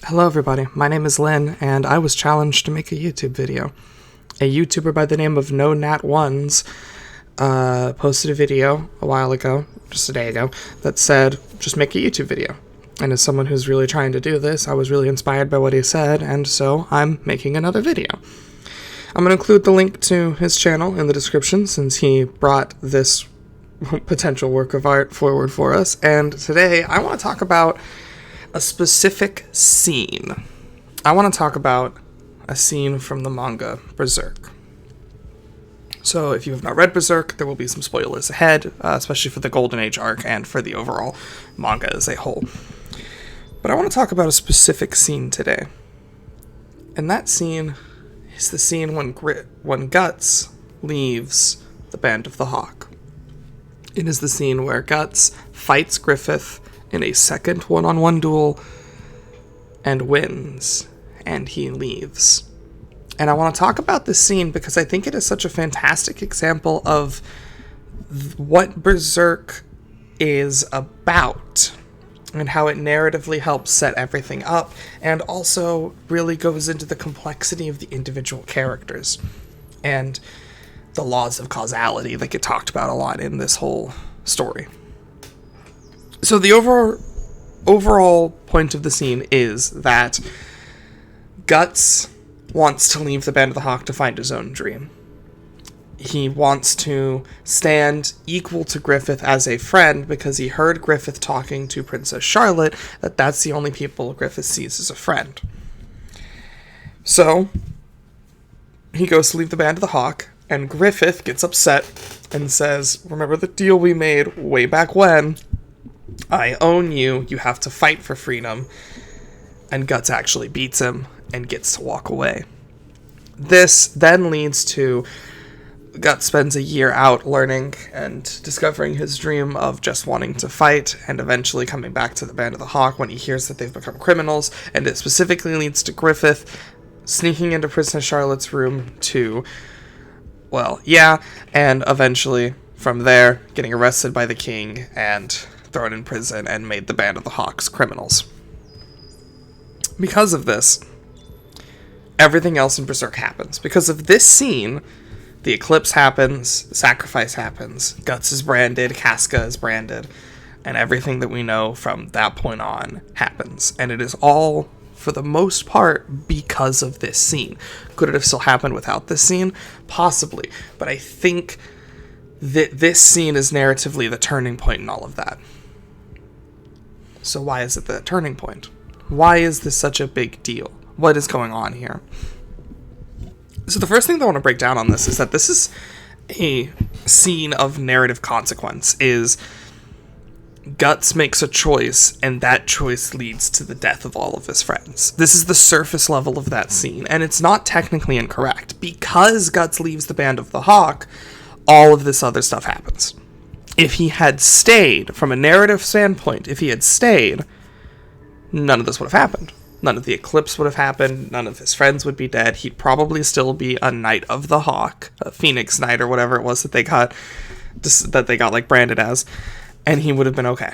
Hello everybody, my name is Lynn, and I was challenged to make a YouTube video. A YouTuber by the name of No Nat Ones posted a video a while ago, just a day ago, that said, just make a YouTube video. And as someone who's really trying to do this, I was really inspired by what he said, and so I'm making another video. I'm going to include the link to his channel in the description since he brought this potential work of art forward for us, and today I want to talk about a specific scene. I want to talk about a scene from the manga Berserk. So if you have not read Berserk, there will be some spoilers ahead, especially for the Golden Age arc and for the overall manga as a whole. But I want to talk about a specific scene today. And that scene is the scene when Guts leaves the Band of the Hawk. It is the scene where Guts fights Griffith in a second one-on-one duel and wins, and he leaves. And I want to talk about this scene because I think it is such a fantastic example of what Berserk is about and how it narratively helps set everything up and also really goes into the complexity of the individual characters and the laws of causality that get talked about a lot in this whole story. So the overall point of the scene is that Guts wants to leave the Band of the Hawk to find his own dream. He wants to stand equal to Griffith as a friend because he heard Griffith talking to Princess Charlotte that that's the only people Griffith sees as a friend. So he goes to leave the Band of the Hawk, and Griffith gets upset and says, "Remember the deal we made way back when? I own you, you have to fight for freedom." And Guts actually beats him and gets to walk away. This then leads to Guts spends a year out learning and discovering his dream of just wanting to fight and eventually coming back to the Band of the Hawk when he hears that they've become criminals, and it specifically leads to Griffith sneaking into Princess Charlotte's room to, and eventually from there getting arrested by the king and thrown in prison and made the Band of the Hawks criminals. Because of this, everything else in Berserk happens. Because of this scene, the eclipse happens, the sacrifice happens, Guts is branded, Casca is branded, and everything that we know from that point on happens. And it is all, for the most part, because of this scene. Could it have still happened without this scene? Possibly. But I think that this scene is narratively the turning point in all of that. So why is it the turning point? Why is this such a big deal? What is going on here? So the first thing that I want to break down on this is that this is a scene of narrative consequence. Is Guts makes a choice, and that choice leads to the death of all of his friends. This is the surface level of that scene, and it's not technically incorrect. Because Guts leaves the Band of the Hawk, all of this other stuff happens. If he had stayed, from a narrative standpoint, if he had stayed, none of this would have happened. None of the eclipse would have happened, none of his friends would be dead, he'd probably still be a Knight of the Hawk, a Phoenix Knight or whatever it was that they got like branded as, and he would have been okay.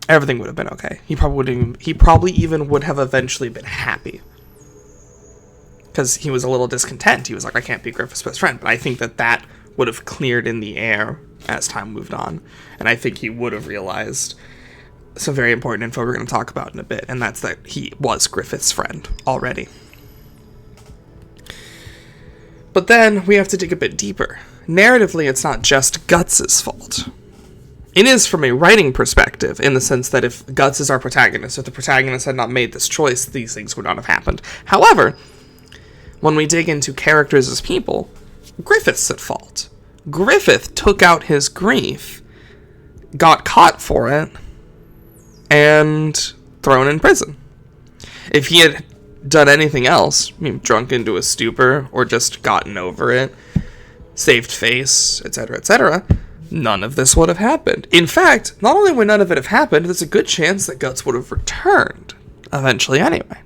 Everything would have been okay. He probably even would have eventually been happy. Because he was a little discontent. He was like, I can't be Griffith's best friend. But I think that would have cleared in the air as time moved on. And I think he would have realized some very important info we're going to talk about in a bit, and that's that he was Griffith's friend already. But then we have to dig a bit deeper. Narratively, it's not just Guts' fault. It is from a writing perspective, in the sense that if Guts is our protagonist, if the protagonist had not made this choice, these things would not have happened. However, when we dig into characters as people, Griffith's at fault. Griffith took out his grief, got caught for it, and thrown in prison. If he had done anything else, drunk into a stupor, or just gotten over it, saved face, etc., none of this would have happened. In fact, not only would none of it have happened, there's a good chance that Guts would have returned, eventually anyway.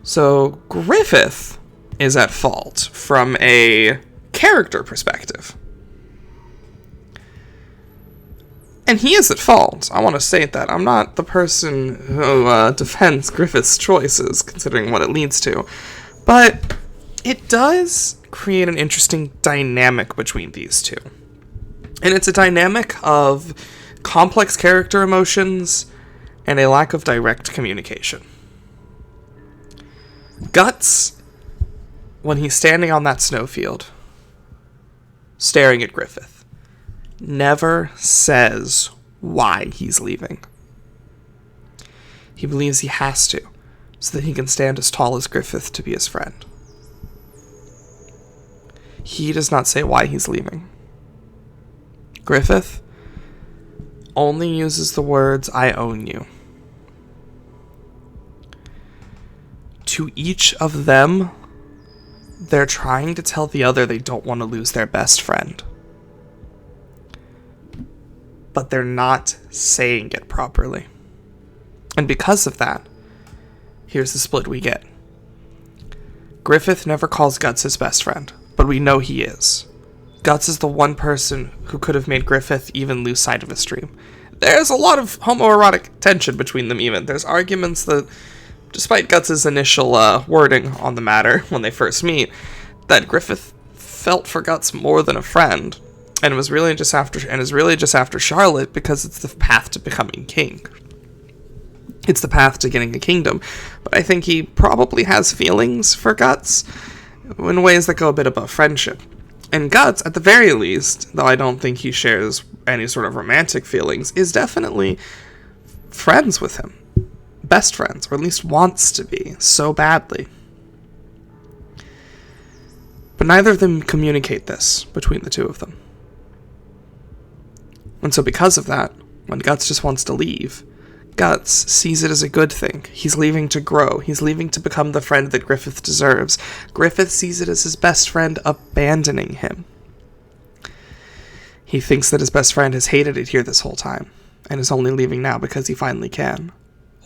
So, Griffith is at fault from a character perspective. And he is at fault. I want to state that. I'm not the person who defends Griffith's choices, considering what it leads to. But it does create an interesting dynamic between these two. And it's a dynamic of complex character emotions and a lack of direct communication. Guts, when he's standing on that snowfield, staring at Griffith, never says why he's leaving. He believes he has to, so that he can stand as tall as Griffith to be his friend. He does not say why he's leaving. Griffith only uses the words, "I own you." To each of them, they're trying to tell the other they don't want to lose their best friend. But they're not saying it properly. And because of that, here's the split we get. Griffith never calls Guts his best friend, but we know he is. Guts is the one person who could have made Griffith even lose sight of his dream. There's a lot of homoerotic tension between them even. There's arguments that, despite Guts' initial wording on the matter when they first meet, that Griffith felt for Guts more than a friend, and is really just after Charlotte because it's the path to becoming king. It's the path to getting a kingdom. But I think he probably has feelings for Guts in ways that go a bit above friendship. And Guts, at the very least, though I don't think he shares any sort of romantic feelings, is definitely friends with him. Best friends, or at least wants to be, so badly. But neither of them communicate this between the two of them. And so because of that, when Guts just wants to leave, Guts sees it as a good thing. He's leaving to grow. He's leaving to become the friend that Griffith deserves. Griffith sees it as his best friend abandoning him. He thinks that his best friend has hated it here this whole time, and is only leaving now because he finally can.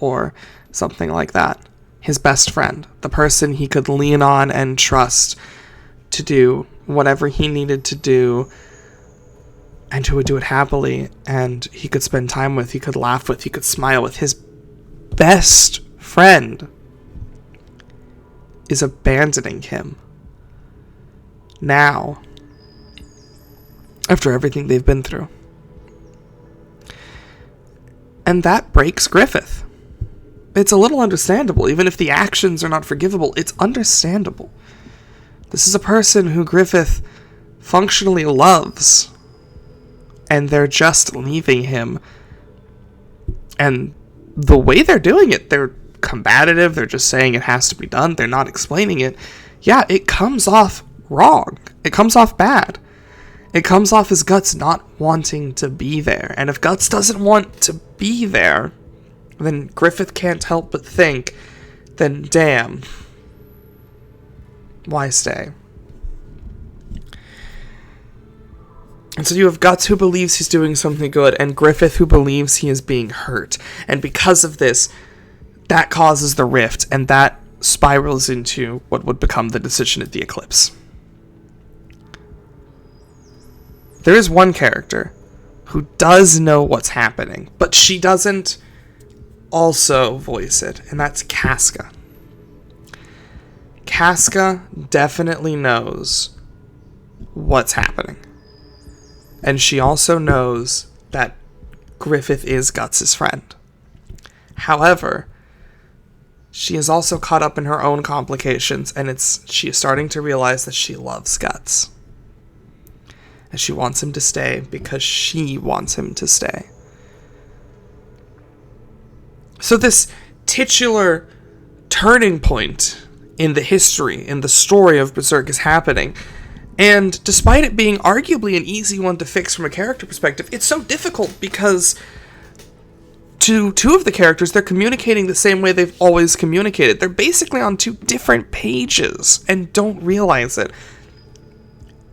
Or something like that. His best friend, the person he could lean on and trust to do whatever he needed to do, and who would do it happily, and he could spend time with, he could laugh with, he could smile with. His best friend is abandoning him now, after everything they've been through. And that breaks Griffith. It's a little understandable. Even if the actions are not forgivable, it's understandable. This is a person who Griffith functionally loves, and they're just leaving him. And the way they're doing it, they're combative, they're just saying it has to be done, they're not explaining it. Yeah, it comes off wrong. It comes off bad. It comes off as Guts not wanting to be there. And if Guts doesn't want to be there, then Griffith can't help but think, then damn, why stay? And so you have Guts who believes he's doing something good, and Griffith who believes he is being hurt. And because of this, that causes the rift, and that spirals into what would become the decision at the eclipse. There is one character who does know what's happening, but she doesn't also voice it, and that's Casca. Casca definitely knows what's happening. And she also knows that Griffith is Guts' friend. However, she is also caught up in her own complications, and she is starting to realize that she loves Guts. And she wants him to stay because she wants him to stay. So this titular turning point in the history, in the story of Berserk is happening. And despite it being arguably an easy one to fix from a character perspective, it's so difficult because to two of the characters, they're communicating the same way they've always communicated. They're basically on two different pages and don't realize it.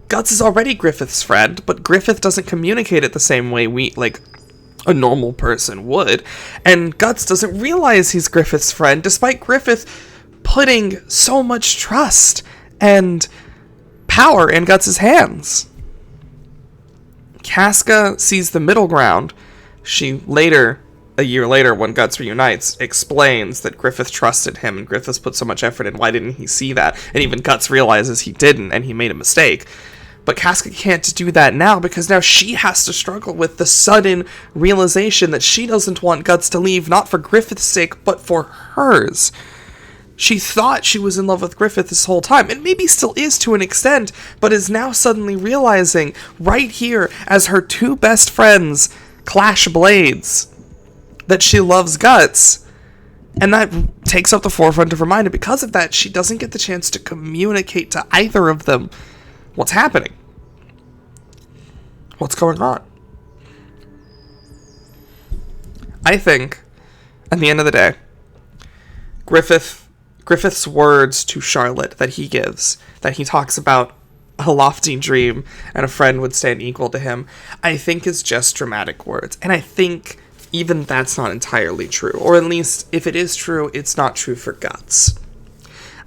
Guts is already Griffith's friend, but Griffith doesn't communicate it the same way a normal person would. And Guts doesn't realize he's Griffith's friend, despite Griffith putting so much trust and power in Guts' hands. Casca sees the middle ground She later, a year later, when Guts reunites, explains that Griffith trusted him, and Griffith's put so much effort in, why didn't he see that? And even Guts realizes he didn't, and he made a mistake. But Casca can't do that now, because now she has to struggle with the sudden realization that she doesn't want Guts to leave, not for Griffith's sake, but for hers. She thought she was in love with Griffith this whole time, and maybe still is to an extent, but is now suddenly realizing, right here, as her two best friends clash blades, that she loves Guts. And that takes up the forefront of her mind, and because of that, she doesn't get the chance to communicate to either of them what's happening. What's going on? I think, at the end of the day, Griffith's words to Charlotte that he gives, that he talks about a lofty dream and a friend would stand equal to him, I think is just dramatic words. And I think even that's not entirely true. Or at least, if it is true, it's not true for Guts.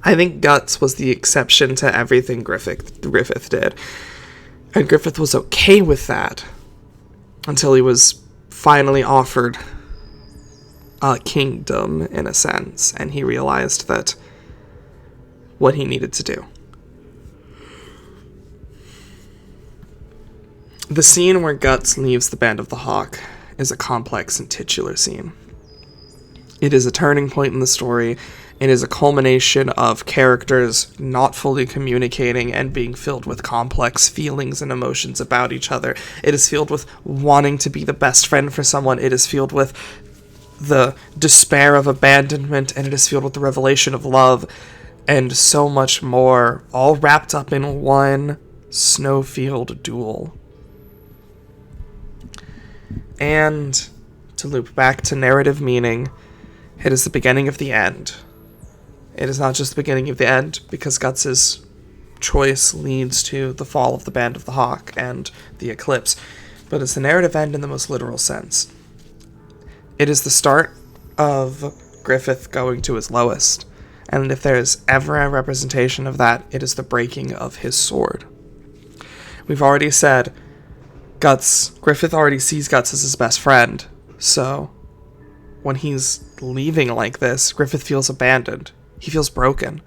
I think Guts was the exception to everything Griffith did. And Griffith was okay with that until he was finally offered a kingdom, in a sense, and he realized that what he needed to do. The scene where Guts leaves the Band of the Hawk is a complex and titular scene. It is a turning point in the story. It is a culmination of characters not fully communicating and being filled with complex feelings and emotions about each other. It is filled with wanting to be the best friend for someone. It is filled with the despair of abandonment, and it is filled with the revelation of love, and so much more, all wrapped up in one snowfield duel. And to loop back to narrative meaning, it is the beginning of the end. It is not just the beginning of the end, because Guts' choice leads to the fall of the Band of the Hawk and the eclipse, but it's the narrative end in the most literal sense. It is the start of Griffith going to his lowest, and if there's ever a representation of that, it is the breaking of his sword. We've already said Griffith already sees Guts as his best friend, so when he's leaving like this, Griffith feels abandoned. He feels broken.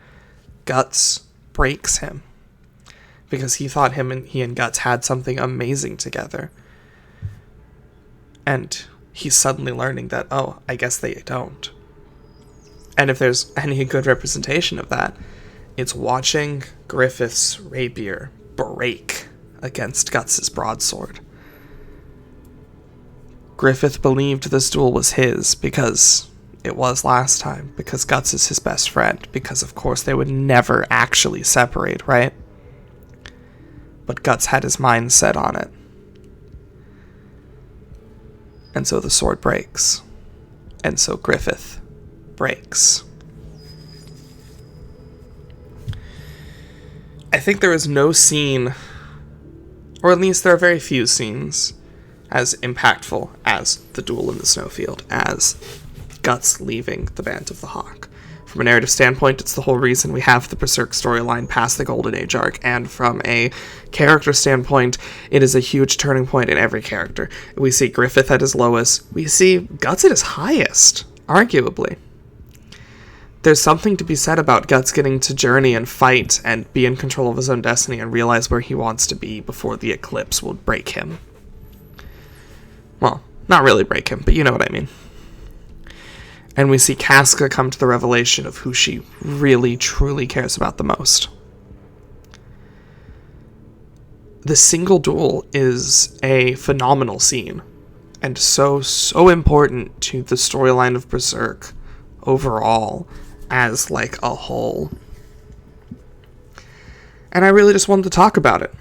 Guts breaks him, because he thought he and Guts had something amazing together. And he's suddenly learning that, oh, I guess they don't. And if there's any good representation of that, it's watching Griffith's rapier break against Guts' broadsword. Griffith believed this duel was his because it was last time, because Guts is his best friend, because of course they would never actually separate, right? But Guts had his mind set on it. And so the sword breaks. And so Griffith breaks. I think there is no scene, or at least there are very few scenes, as impactful as the duel in the snowfield, as Guts leaving the Band of the Hawk. From a narrative standpoint, it's the whole reason we have the Berserk storyline past the Golden Age arc, and from a character standpoint, it is a huge turning point in every character. We see Griffith at his lowest, we see Guts at his highest, arguably. There's something to be said about Guts getting to journey and fight and be in control of his own destiny and realize where he wants to be before the eclipse will break him. Well, not really break him, but you know what I mean. And we see Casca come to the revelation of who she really, truly cares about the most. The single duel is a phenomenal scene, and so important to the storyline of Berserk overall, as like a whole. And I really just wanted to talk about it,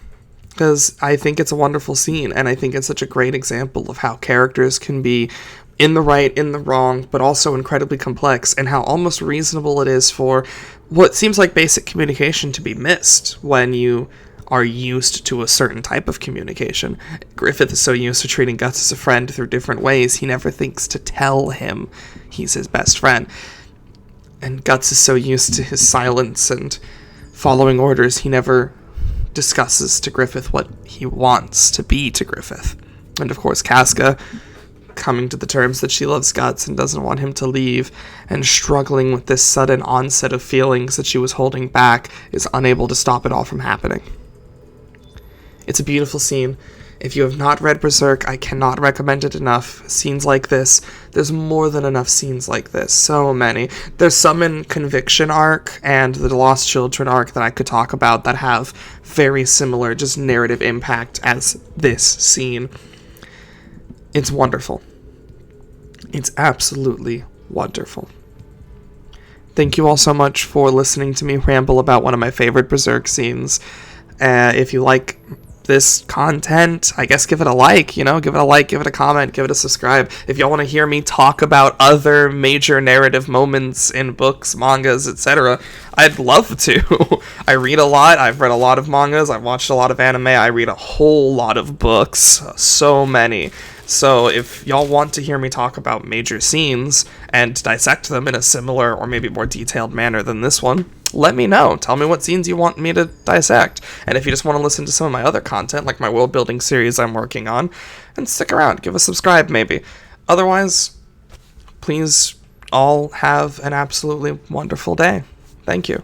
because I think it's a wonderful scene, and I think it's such a great example of how characters can be in the right, in the wrong, but also incredibly complex, and how almost reasonable it is for what seems like basic communication to be missed when you are used to a certain type of communication. Griffith is so used to treating Guts as a friend through different ways, he never thinks to tell him he's his best friend. And Guts is so used to his silence and following orders, he never discusses to Griffith what he wants to be to Griffith. And of course, Casca coming to the terms that she loves Guts and doesn't want him to leave, and struggling with this sudden onset of feelings that she was holding back, is unable to stop it all from happening. It's a beautiful scene. If you have not read Berserk, I cannot recommend it enough. Scenes like this, there's more than enough scenes like this. So many. There's some in Conviction arc and the Lost Children arc that I could talk about that have very similar just narrative impact as this scene. It's wonderful. It's absolutely wonderful. Thank you all so much for listening to me ramble about one of my favorite Berserk scenes. If you like this content, I guess give it a like, give it a like, give it a comment, give it a subscribe. If y'all want to hear me talk about other major narrative moments in books, mangas, etc., I'd love to. I read a lot. I've read a lot of mangas. I've watched a lot of anime. I read a whole lot of books. So many. So if y'all want to hear me talk about major scenes and dissect them in a similar or maybe more detailed manner than this one, let me know. Tell me what scenes you want me to dissect. And if you just want to listen to some of my other content, like my world building series I'm working on, then stick around. Give a subscribe, maybe. Otherwise, please all have an absolutely wonderful day. Thank you.